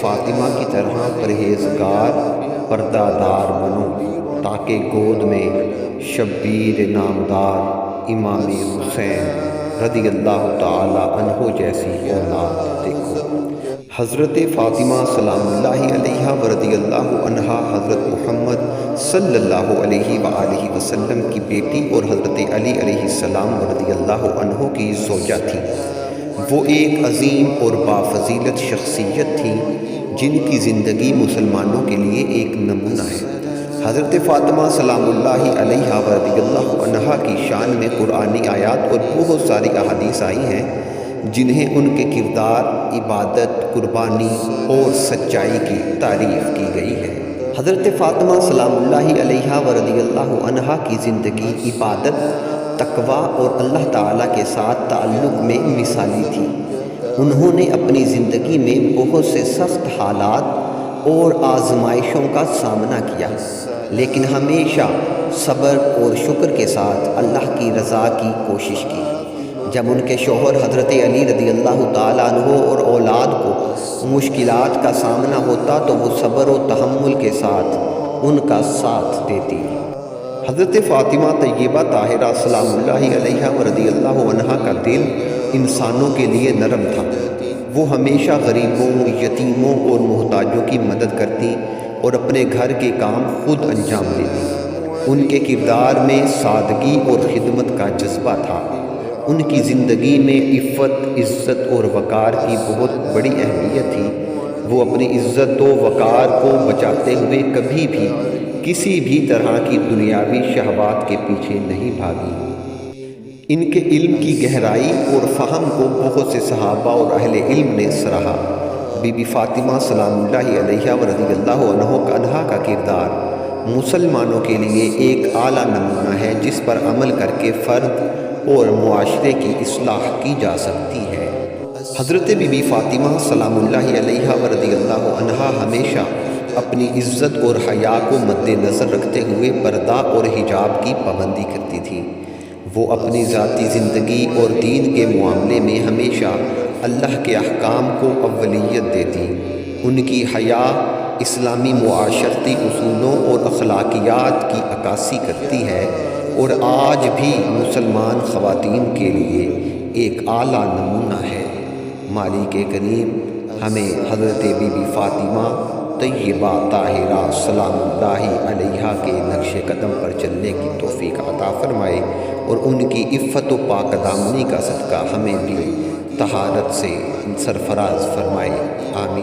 فاطمہ کی طرح پرہیزگار پردہ دار بنو تاکہ گود میں شبیر نامدار امام حسین رضی اللہ تعالی عنہ جیسی اولاد دیکھو۔ حضرت فاطمہ سلام اللہ علیہا و رضی اللہ عنہا حضرت محمد صلی اللہ علیہ وآلہ وسلم کی بیٹی اور حضرت علی علیہ السلام و رضی اللہ عنہ کی زوجہ تھی۔ وہ ایک عظیم اور بافضیلت شخصیت تھی جن کی زندگی مسلمانوں کے لیے ایک نمونہ ہے۔ حضرت فاطمہ سلام اللہ علیہا و رضی اللہ عنہا کی شان میں قرآنی آیات اور بہت ساری احادیث آئی ہیں جنہیں ان کے کردار، عبادت، قربانی اور سچائی کی تعریف کی گئی ہے۔ حضرت فاطمہ سلام اللہ علیہا و رضی اللہ عنہا کی زندگی عبادت، تقویٰ اور اللہ تعالیٰ کے ساتھ تعلق میں مثالی تھی۔ انہوں نے اپنی زندگی میں بہت سے سخت حالات اور آزمائشوں کا سامنا کیا، لیکن ہمیشہ صبر اور شکر کے ساتھ اللہ کی رضا کی کوشش کی۔ جب ان کے شوہر حضرت علی رضی اللہ تعالیٰ عنہ اور اولاد کو مشکلات کا سامنا ہوتا تو وہ صبر و تحمل کے ساتھ ان کا ساتھ دیتی۔ حضرت فاطمہ طیبہ طاہرہ سلام اللہ علیہا و رضی اللہ عنہا کا دل انسانوں کے لیے نرم تھا۔ وہ ہمیشہ غریبوں، یتیموں اور محتاجوں کی مدد کرتی اور اپنے گھر کے کام خود انجام دیتی۔ ان کے کردار میں سادگی اور خدمت کا جذبہ تھا۔ ان کی زندگی میں عفت، عزت اور وقار کی بہت بڑی اہمیت تھی۔ وہ اپنی عزت و وقار کو بچاتے ہوئے کبھی بھی کسی بھی طرح کی دنیاوی شہوات کے پیچھے نہیں بھاگی۔ ان کے علم کی گہرائی اور فہم کو بہت سے صحابہ اور اہل علم نے سراہا۔ بی بی فاطمہ سلام اللہ علیہا و رضی اللہ عنہا کا کردار مسلمانوں کے لیے ایک اعلیٰ نمونہ ہے جس پر عمل کر کے فرد اور معاشرے کی اصلاح کی جا سکتی ہے۔ حضرت بی بی فاطمہ سلام اللہ علیہا و رضی اللہ عنہا ہمیشہ اپنی عزت اور حیا کو مد نظر رکھتے ہوئے پردہ اور حجاب کی پابندی کرتی تھی۔ وہ اپنی ذاتی زندگی اور دین کے معاملے میں ہمیشہ اللہ کے احکام کو اولیت دیتی۔ ان کی حیا اسلامی معاشرتی اصولوں اور اخلاقیات کی عکاسی کرتی ہے اور آج بھی مسلمان خواتین کے لیے ایک اعلیٰ نمونہ ہے۔ مالک کریم ہمیں حضرت بی بی فاطمہ طیبہ طاہرہ سلام اللہ علیہا کے نقش قدم پر چلنے کی توفیق عطا فرمائے اور ان کی عفت و پاک دامنی کا صدقہ ہمیں بھی طہارت سے سرفراز فرمائے، آمین۔